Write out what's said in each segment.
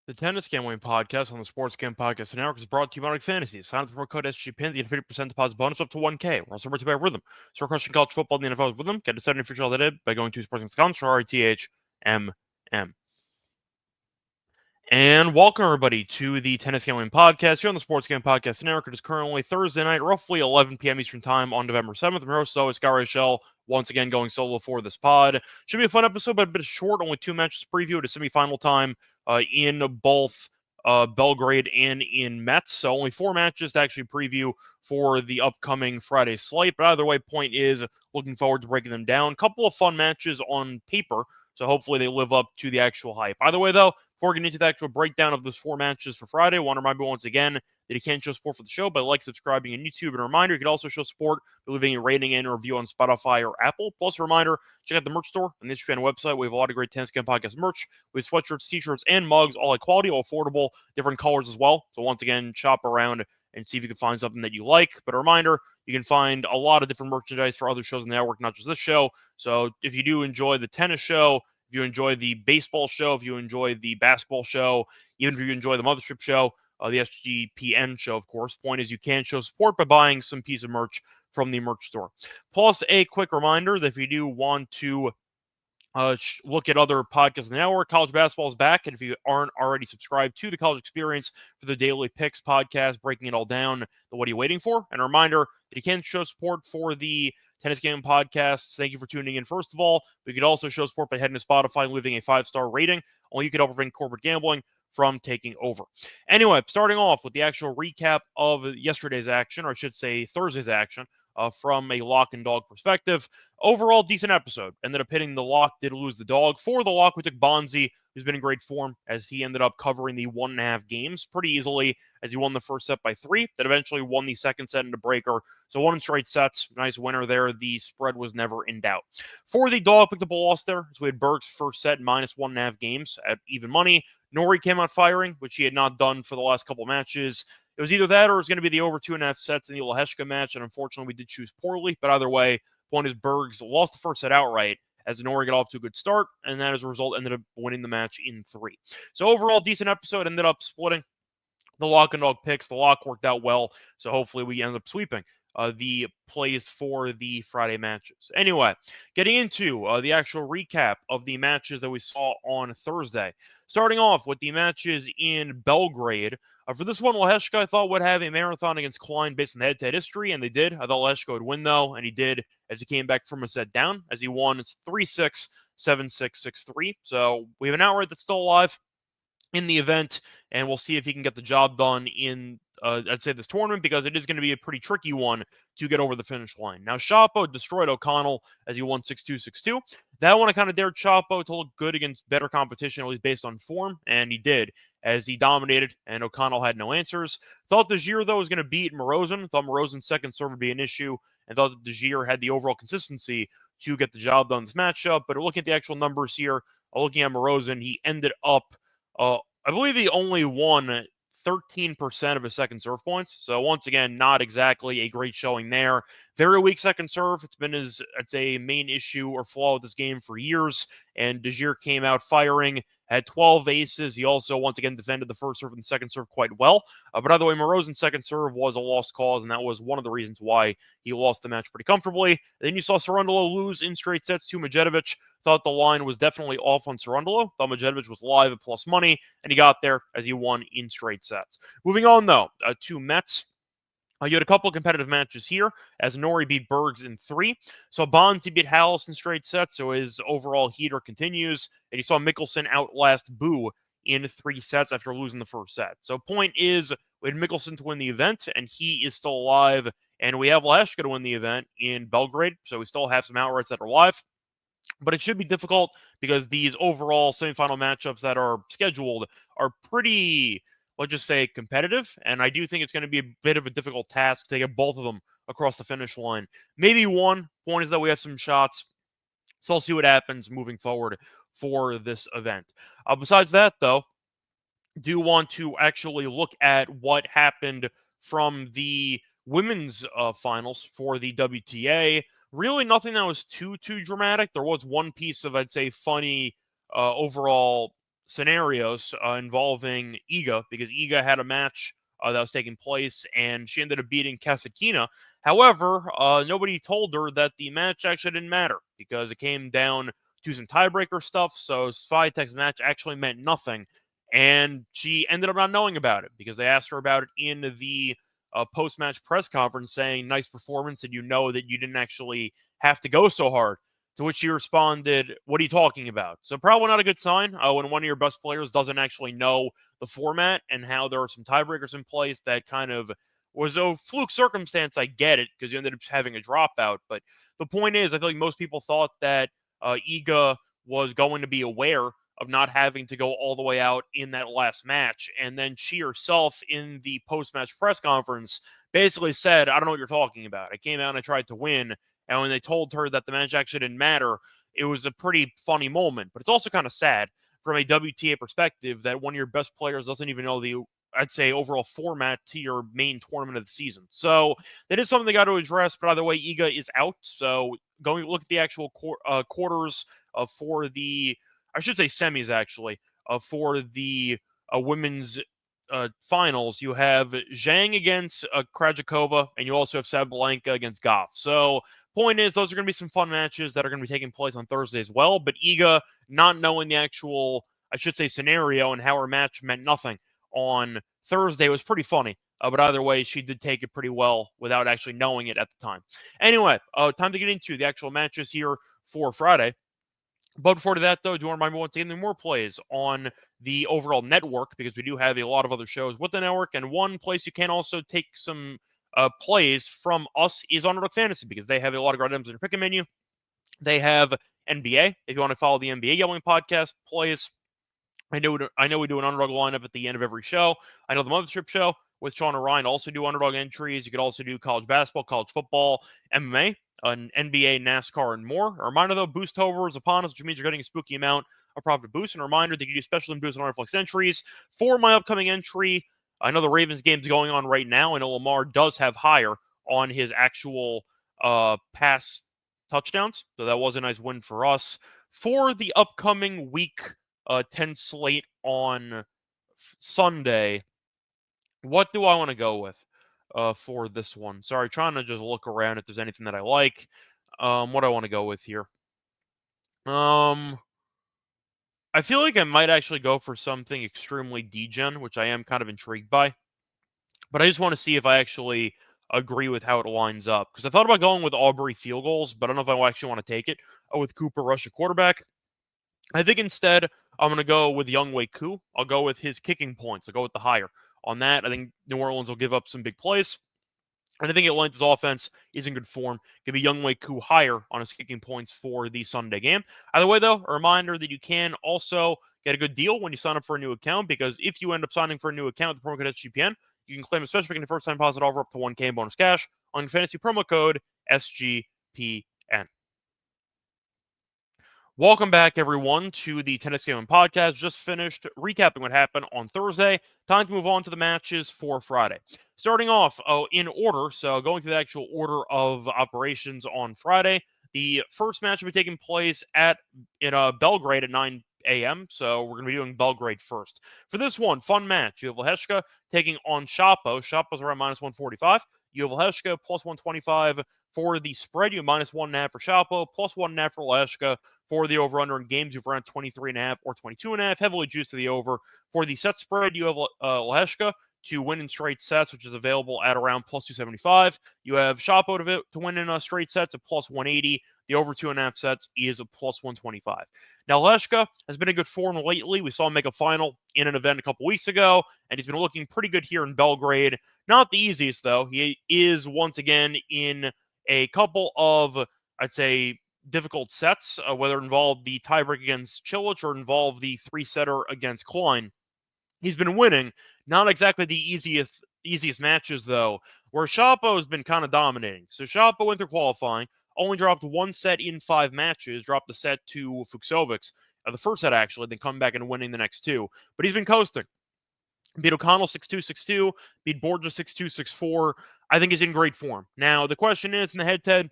The Tennis Gambling Podcast on the Sports Gambling Podcast Network is brought to you by Monic Fantasy. Sign up for code SGPN to get 50% deposit bonus up to 1K. We're also brought to you by Rhythm. Start crushing college football in the NFL with Rhythm. Get a 70 free trial today by going to sportsgambling.com/RTHMM. And welcome, everybody, to the Tennis Gambling Podcast here on the Sports Gambling Podcast Network. It is currently Thursday night, roughly 11 p.m. Eastern Time on November 7th. I'm your host, always, Scott Reichel, once again going solo for this pod. Should be a fun episode, but a bit short. Only two matches to preview at a semifinal time in both Belgrade and in Metz. So only four matches to actually preview for the upcoming Friday slate. But either way, point is looking forward to breaking them down. Couple of fun matches on paper, so hopefully they live up to the actual hype. Either way, though, before getting into the actual breakdown of those four matches for Friday, I want to remind you once again that you can show support for the show by subscribing on YouTube. And a reminder, you can also show support by leaving a rating and a review on Spotify or Apple. Plus, a reminder, check out the merch store on the SGPN website. We have a lot of great Tennis Game Podcast merch. We have sweatshirts, t-shirts, and mugs, all high quality, all affordable, different colors as well. So once again, shop around and see if you can find something that you like. But a reminder, you can find a lot of different merchandise for other shows on the network, not just this show. So if you do enjoy the tennis show, if you enjoy the baseball show, if you enjoy the basketball show, even if you enjoy the Mothership show, the SGPN show, of course, point is you can show support by buying some piece of merch from the merch store. Plus, a quick reminder that if you do want to look at other podcasts in the network, college basketball is back. And if you aren't already subscribed to the College Experience for the Daily Picks podcast, breaking it all down, what are you waiting for? And a reminder that you can show support for the Tennis Game Podcast. Thank you for tuning in, first of all. But you could also show support by heading to Spotify and leaving a 5-star rating. Only you can help prevent corporate gambling from taking over. Anyway, starting off with the actual recap of yesterday's action, or I should say Thursday's action, from a lock and dog perspective. Overall, decent episode. Ended up hitting the lock, did lose the dog. For the lock, we took Bonzi, who's been in great form, as he ended up covering the 1.5 games pretty easily, as he won the first set by 3, that eventually won the second set in a breaker. So 1 in straight sets. Nice winner there. The spread was never in doubt. For the dog, picked up a loss there, so we had Berg's first set minus 1.5 games at even money. Nori came out firing, which he had not done for the last couple matches. It was either that or it was going to be the over 2.5 sets in the Leheshka match, and unfortunately we did choose poorly. But either way, point is Bergs lost the first set outright as Nori got off to a good start, and that as a result ended up winning the match in 3. So overall, decent episode. Ended up splitting the lock and dog picks. The lock worked out well, so hopefully we end up sweeping the plays for the Friday matches. Anyway, getting into the actual recap of the matches that we saw on Thursday. Starting off with the matches in Belgrade. For this one, Leheshka, I thought, would have a marathon against Klein based on the head-to-head history, and they did. I thought Leheshka would win, though, and he did as he came back from a set down, as he won 3-6, 7-6, 6-3. So we have an outright that's still alive in the event, and we'll see if he can get the job done in, I'd say, this tournament, because it is going to be a pretty tricky one to get over the finish line. Now, Chapo destroyed O'Connell as he won 6-2, 6-2. That one I kind of dared Chapo to look good against better competition, at least based on form, and he did, as he dominated, and O'Connell had no answers. Thought Desir, though, was going to beat Morozin. Thought Morozin's second serve would be an issue, and thought that Desir had the overall consistency to get the job done in this matchup. But looking at the actual numbers here, looking at Morozin, he ended up I believe he only won 13% of his second serve points. So once again, not exactly a great showing there. Very weak second serve. It's been his, I'd say, main issue or flaw with this game for years. And Desir came out firing, had 12 aces. He also, once again, defended the first serve and the second serve quite well. But either way, Morozin's second serve was a lost cause, and that was one of the reasons why he lost the match pretty comfortably. Then you saw Cerundolo lose in straight sets to Medjedovic. Thought the line was definitely off on Cerundolo. Thought Medjedovic was live at plus money, and he got there as he won in straight sets. Moving on, though, to Metz. You had a couple of competitive matches here, as Nori beat Bergs in 3. So Bonzi beat Hallis in straight sets, so his overall heater continues. And you saw Mickelson outlast Boo in 3 sets after losing the first set. So point is, we had Mickelson to win the event, and he is still alive. And we have Leheshka to win the event in Belgrade, so we still have some outrights that are live. But it should be difficult because these overall semifinal matchups that are scheduled are pretty, let's just say, competitive. And I do think it's going to be a bit of a difficult task to get both of them across the finish line. Maybe one point is that we have some shots. So I'll see what happens moving forward for this event. Besides that, though, do want to actually look at what happened from the women's finals for the WTA. Really nothing that was too dramatic. There was one piece of, I'd say, funny overall scenarios involving Iga, because Iga had a match that was taking place, and she ended up beating Kasatkina. However, nobody told her that the match actually didn't matter, because it came down to some tiebreaker stuff, so Swiatek's match actually meant nothing, and she ended up not knowing about it, because they asked her about it in the post-match press conference, saying, nice performance, and you know that you didn't actually have to go so hard. To which he responded, what are you talking about? So probably not a good sign when one of your best players doesn't actually know the format and how there are some tiebreakers in place. That kind of was a fluke circumstance. I get it, because you ended up having a dropout. But the point is, I feel like most people thought that Iga was going to be aware of not having to go all the way out in that last match. And then she herself in the post-match press conference basically said, I don't know what you're talking about. I came out and I tried to win. And when they told her that the match actually didn't matter, it was a pretty funny moment. But it's also kind of sad from a WTA perspective that one of your best players doesn't even know the, I'd say, overall format to your main tournament of the season. So that is something they got to address. But either way, Iga is out. So going to look at the actual quarters for the, I should say semis actually, for the women's finals. You have Zhang against Krajikova, and you also have Sabalenka against Goff. So point is, those are going to be some fun matches that are going to be taking place on Thursday as well. But Iga, not knowing the actual, I should say, scenario and how her match meant nothing on Thursday was pretty funny. But either way, she did take it pretty well without actually knowing it at the time. Anyway, time to get into the actual matches here for Friday. But before that, though, do you want to remind me once again, there are more plays on the overall network, because we do have a lot of other shows with the network. And one place you can also take some plays from us is Underdog Fantasy, because they have a lot of great items in their pick menu. They have NBA. If you want to follow the NBA Yelling podcast plays, I know we do an underdog lineup at the end of every show. I know the Mothership show with Sean and Ryan also do underdog entries. You could also do college basketball, college football, MMA, an NBA, NASCAR, and more. A reminder, though, Boost Over is upon us, which means you're getting a spooky amount of profit boost. And a reminder that you do special and boost and reflex entries for my upcoming entry. I know the Ravens game's going on right now. I know Lamar does have higher on his actual pass touchdowns. So that was a nice win for us. For the upcoming week 10 slate on Sunday, what do I want to go with for this one? Sorry, trying to just look around if there's anything that I like. What I want to go with here. I feel like I might actually go for something extremely degen, which I am kind of intrigued by. But I just want to see if I actually agree with how it lines up. Because I thought about going with Aubrey field goals, but I don't know if I actually want to take it with Cooper Rush at quarterback. I think instead I'm going to go with Younghoe Koo. I'll go with his kicking points. I'll go with the higher. On that, I think New Orleans will give up some big plays. And I think Atlanta's offense is in good form. Give a Younghoe Koo higher on his kicking points for the Sunday game. Either way, though, a reminder that you can also get a good deal when you sign up for a new account, because if you end up signing for a new account with the promo code SGPN, you can claim a special pick in the first time deposit offer up to 1K in bonus cash on fantasy promo code SGPN. Welcome back, everyone, to the Tennis Game Podcast. Just finished recapping what happened on Thursday. Time to move on to the matches for Friday. Starting off in order, so going through the actual order of operations on Friday. The first match will be taking place in Belgrade at 9 a.m., so we're going to be doing Belgrade first. For this one, fun match. You have Lehechka taking on Shapo. Shapo's around minus 145. You have Lehechka plus 125 for the spread. You have minus 1.5 for Shapo, plus 1.5 for Lehechka. For the over-under in games, you've around 23.5 or 22.5, heavily juiced to the over. For the set spread, you have Lehechka to win in straight sets, which is available at around plus 275. You have Shapo to win in straight sets at plus 180. The over 2.5 sets is a plus 125. Now, Lehechka has been in good form lately. We saw him make a final in an event a couple weeks ago, and he's been looking pretty good here in Belgrade. Not the easiest, though. He is, once again, in a couple of, I'd say, difficult sets, whether it involved the tiebreak against Cilic or involved the three-setter against Klein. He's been winning. Not exactly the easiest matches, though, where Shapo has been kind of dominating. So Shapo went through qualifying, only dropped one set in 5 matches, dropped the set to Fucsovics, the first set actually, then come back and winning the next 2. But he's been coasting. Beat O'Connell 6-2, 6-2, beat Borja 6-2, 6-4. I think he's in great form. Now, the question is, in the head-to-head,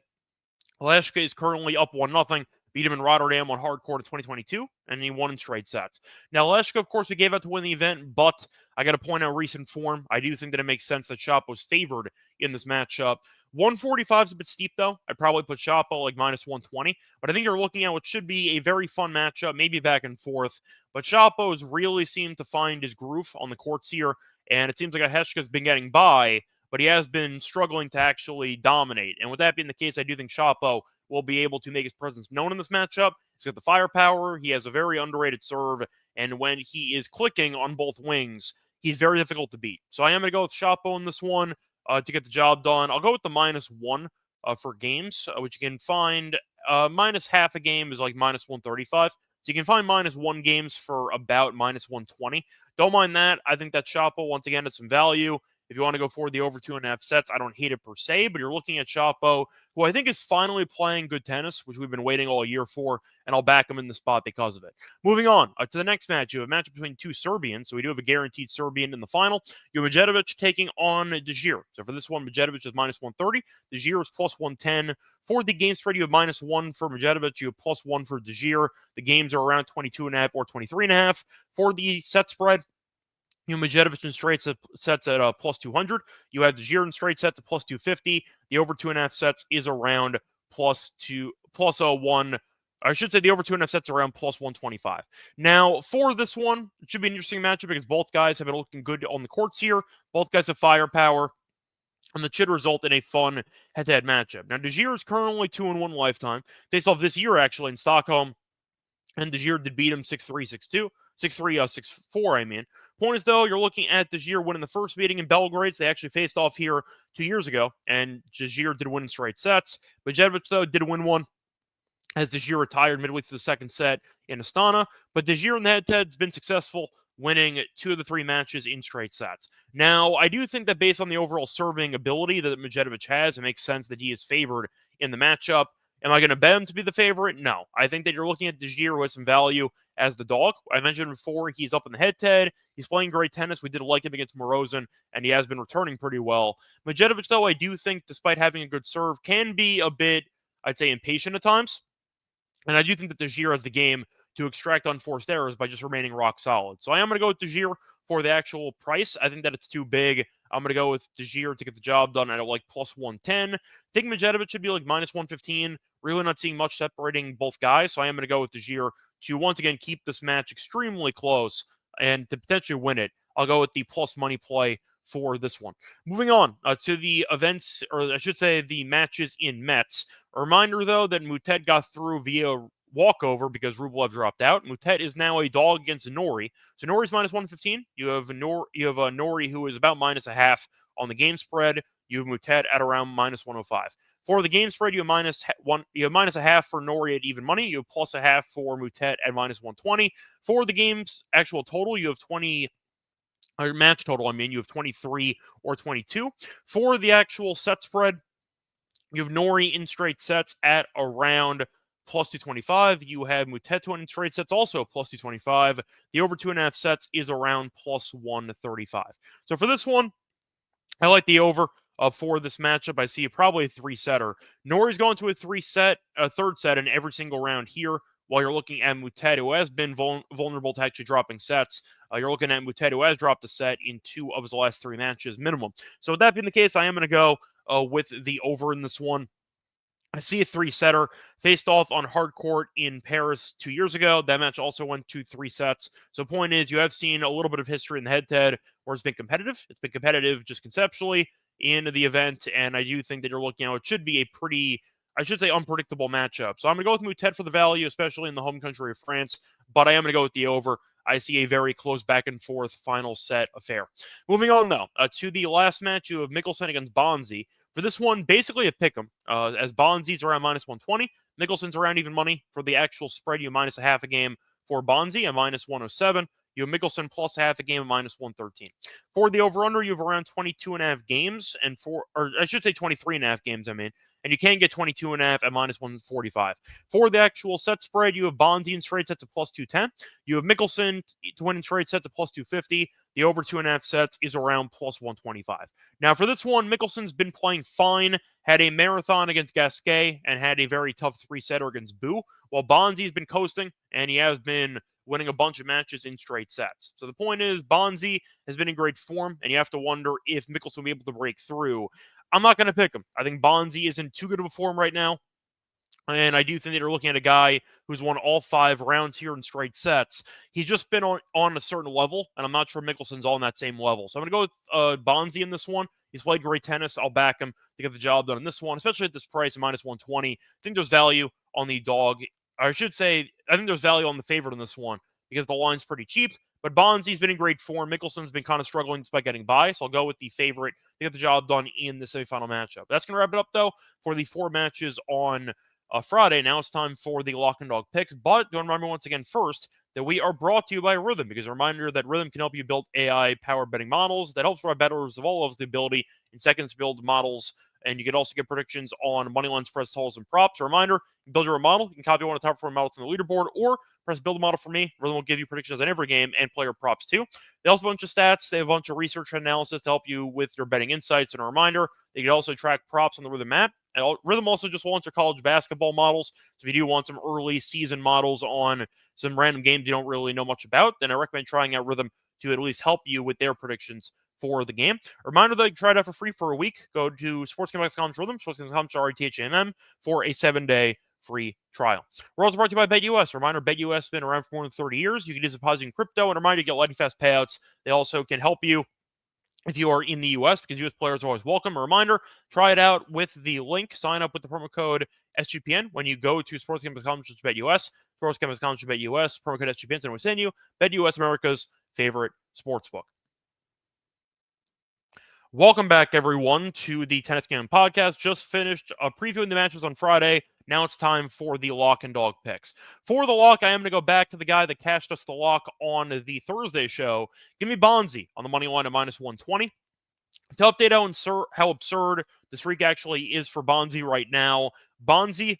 Lehechka is currently up 1-0. beat him in Rotterdam on hard court in 2022, and he won in straight sets. Now, Leshko, of course, we gave out to win the event, but I got to point out recent form. I do think that it makes sense that Shapo was favored in this matchup. 145 is a bit steep, though. I'd probably put Shapo like minus 120, but I think you're looking at what should be a very fun matchup, maybe back and forth. But Shapo's really seemed to find his groove on the courts here, and it seems like Heshka's been getting by, but he has been struggling to actually dominate. And with that being the case, I do think Shapo will be able to make his presence known in this matchup. He's got the firepower. He has a very underrated serve. And when he is clicking on both wings, he's very difficult to beat. So I am going to go with Shapo in this one to get the job done. I'll go with the -1 for games, which you can find minus half a game is like minus 135. So you can find -1 games for about minus 120. Don't mind that. I think that Shapo, once again, has some value. If you want to go for the over 2.5 sets, I don't hate it per se, but you're looking at Shapo, who I think is finally playing good tennis, which we've been waiting all year for, and I'll back him in the spot because of it. Moving on to the next match, you have a match between two Serbians, so we do have a guaranteed Serbian in the final. You have Medjedovic taking on Dejir. So for this one, Medjedovic is minus 130, Dejir is plus 110. For the game spread, you have -1 for Medjedovic, you have +1 for Dejir. The games are around 22.5 or 23.5. For the set spread, you have Medjedovic in straight sets at plus 200. You have Dejir in straight sets at plus 250. The over 2.5 sets is around plus 1. I should say the over 2.5 sets around plus 125. Now, for this one, it should be an interesting matchup because both guys have been looking good on the courts here. Both guys have firepower, and that should result in a fun head-to-head matchup. Now, Dejir is currently 2-1 lifetime. Faced off this year, actually, in Stockholm. And Dejir did beat him 6-3, 6-2. 6-3, 6-4, I mean. Point is, though, you're looking at Dejir winning the first meeting in Belgrade. They actually faced off here 2 years ago, and Dejir did win in straight sets. Medjedovic, though, did win one as Dejir retired midway through the second set in Astana. But Dejir in the head-to-head has been successful, winning 2 of the 3 matches in straight sets. Now, I do think that based on the overall serving ability that Medjedovic has, it makes sense that he is favored in the matchup. Am I going to bet him to be the favorite? No. I think that you're looking at Dejir, who has some value as the dog. I mentioned before, he's up in the head-to-head. He's playing great tennis. We did like him against Morozin, and he has been returning pretty well. Medjedovic, though, I do think, despite having a good serve, can be a bit, I'd say, impatient at times. And I do think that Dejir has the game to extract unforced errors by just remaining rock solid. So I am going to go with Dejir for the actual price. I think that it's too big. I'm going to go with Dejir to get the job done at like plus 110. I think Medjedovic should be like minus 115. Really not seeing much separating both guys. So I am going to go with Dejir to once again keep this match extremely close and to potentially win it. I'll go with the plus money play for this one. Moving on to the events, or I should say the matches in Metz. A reminder, though, that Mutet got through via walkover because Rublev dropped out. Mutet is now a dog against Nori. So Nori's minus 115. You have Nori, who is about minus a half on the game spread. You have Mutet at around minus 105. For the game spread, you have minus a half for Nori at even money. You have plus a half for Mutet at minus 120. For the game's actual total, you have 20. Or match total, I mean, you have 23 or 22. For the actual set spread, you have Nori in straight sets at around plus 225. You have Mutet in straight sets also plus 225. The over 2.5 sets is around plus 135. So for this one, I like the over for this matchup. I see probably a 3-setter. Nori's going to a third set in every single round here. While you're looking at Mutet, who has been vulnerable to actually dropping sets. You're looking at Mutet, who has dropped a set in 2 of his last 3 matches minimum. So with that being the case, I am going to go with the over in this one. I see a 3-setter faced off on hard court in Paris 2 years ago. That match also went 2-3 sets. So point is, you have seen a little bit of history in the head-to-head where it's been competitive. It's been competitive just conceptually in the event, and I do think that you're looking at it should be a pretty, I should say, unpredictable matchup. So I'm going to go with Mutet for the value, especially in the home country of France, but I am going to go with the over. I see a very close back-and-forth final set affair. Moving on, though, to the last match, you have Mickelson against Bonzi. For this one, basically a pick 'em, as Bonzi's around minus 120. Mickelson's around even money. For the actual spread, you minus a half a game for Bonzi at minus 107. You have Mickelson plus half a game at minus 113. For the over-under, you have around 22.5 games, or I should say 23.5 games, and you can get 22.5 at minus 145. For the actual set spread, you have Bonzi in straight sets at plus 210. You have Mickelson to win in straight sets at plus 250. The over 2.5 sets is around plus 125. Now, for this one, Mickelson's been playing fine, had a marathon against Gasquet, and had a very tough three-setter against Boo, while Bonzi's been coasting, and he has been winning a bunch of matches in straight sets. So the point is, Bonzi has been in great form, and you have to wonder if Mickelson will be able to break through. I'm not going to pick him. I think Bonzi is in too good of a form right now. And I do think that you're looking at a guy who's won all 5 rounds here in straight sets. He's just been on a certain level, and I'm not sure Mickelson's on that same level. So I'm going to go with Bonzi in this one. He's played great tennis. I'll back him to get the job done in this one, especially at this price of minus 120. I think there's value on the dog. I should say, I think there's value on the favorite in this one because the line's pretty cheap. But Bonzi's been in great form. Mickelson's been kind of struggling despite getting by, so I'll go with the favorite to get the job done in the semifinal matchup. That's going to wrap it up, though, for the 4 matches on Friday. Now it's time for the lock and dog picks. But don't remember once again first that we are brought to you by Rhythm, because a reminder that Rhythm can help you build AI-powered betting models that helps provide bettors of all levels the ability in seconds to build models. And you can also get predictions on money line spreads, totals, and props. A reminder, you can build your own model. You can copy one of the top 4 models from the leaderboard, or press build a model for me. Rhythm will give you predictions on every game and player props too. They also have a bunch of stats. They have a bunch of research and analysis to help you with your betting insights. And a reminder, they can also track props on the Rhythm app. And Rhythm also just launched their college basketball models. So if you do want some early season models on some random games you don't really know much about, then I recommend trying out Rhythm to at least help you with their predictions for the game. A reminder that you can try it out for free for a week. Go to sportsgambling.com/rhythm, sportsgambling.com/RTHMM for a 7-day free trial. We're also brought to you by BetUS. Reminder, BetUS has been around for more than 30 years. You can use deposit in crypto, and a reminder, you get lightning fast payouts. They also can help you if you are in the U.S., because U.S. players are always welcome. A reminder, try it out with the link. Sign up with the promo code SGPN when you go to sportsgambling.com/BetUS, sportsgambling.com/BetUS, promo code SGPN, and we'll send you BetUS, America's favorite sportsbook. Welcome back, everyone, to the Tennis Game Podcast. Just finished previewing the matches on Friday. Now it's time for the lock and dog picks. For the lock, I am going to go back to the guy that cashed us the lock on the Thursday show. Give me Bonzi on the money line at minus 120. To update how absurd the streak actually is for Bonzi right now, Bonzi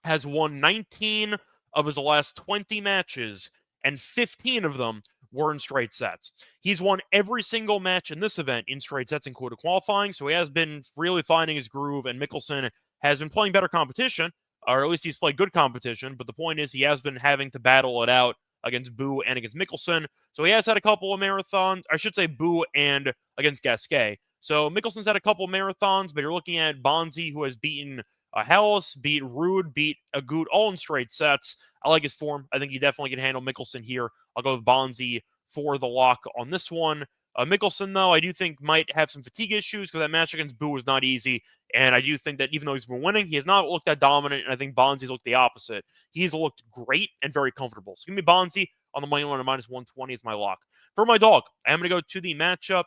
has won 19 of his last 20 matches, and 15 of them were in straight sets. He's won every single match in this event in straight sets, including qualifying, so he has been really finding his groove, and Mickelson has been playing better competition, or at least he's played good competition, but the point is he has been having to battle it out against Boo and against Mickelson, so he has had a couple of marathons, I should say Boo and against Gasquet. So Mickelson's had a couple of marathons, but you're looking at Bonzi, who has beaten Hallis, beat Ruud, beat Agut, all in straight sets. I like his form. I think he definitely can handle Mickelson here. I'll go with Bonzi for the lock on this one. Mickelson, though, I do think might have some fatigue issues because that match against Boo was not easy. And I do think that even though he's been winning, he has not looked that dominant. And I think Bonzi's looked the opposite. He's looked great and very comfortable. So give me Bonzi on the money line at minus 120 is my lock. For my dog, I am going to go to the matchup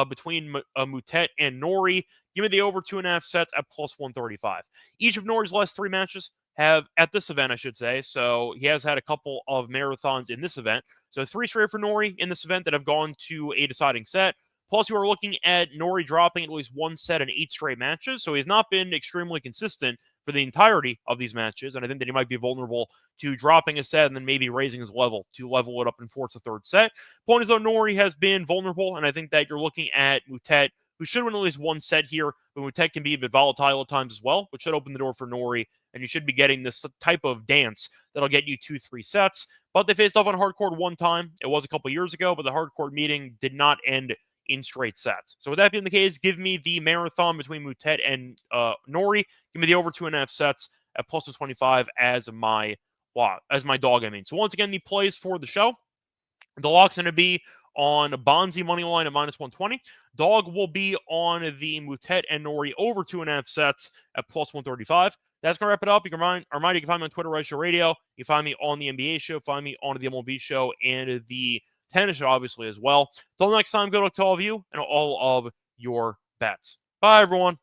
between Moutet and Norrie. Give me the over 2.5 sets at plus 135. Each of Norrie's last 3 matches have, at this event, I should say, so he has had a couple of marathons in this event. So 3 straight for Norrie in this event that have gone to a deciding set. Plus, you are looking at Norrie dropping at least 1 set in 8 straight matches, so he's not been extremely consistent for the entirety of these matches, and I think that he might be vulnerable to dropping a set and then maybe raising his level to level it up and force a 3rd set. Point is, though, Norrie has been vulnerable, and I think that you're looking at Moutet, who should win at least 1 set here, but Moutet can be a bit volatile at times as well, which should open the door for Norrie, and you should be getting this type of dance that'll get you 2-3 sets. But they faced off on hard court one time. It was a couple years ago, but the hard court meeting did not end in straight sets. So with that being the case, give me the marathon between Moutet and Norrie. Give me the over 2.5 sets at plus 25 as my dog, I mean. So once again, the plays for the show. The lock's going to be on Bonzi money line at minus 120. Dog will be on the Moutet and Norrie over 2.5 sets at plus 135. That's going to wrap it up. You can you can find me on Twitter, Reichel Radio. You can find me on the NBA show, find me on the MLB show, and the tennis show, obviously, as well. Until next time, good luck to all of you and all of your bets. Bye, everyone.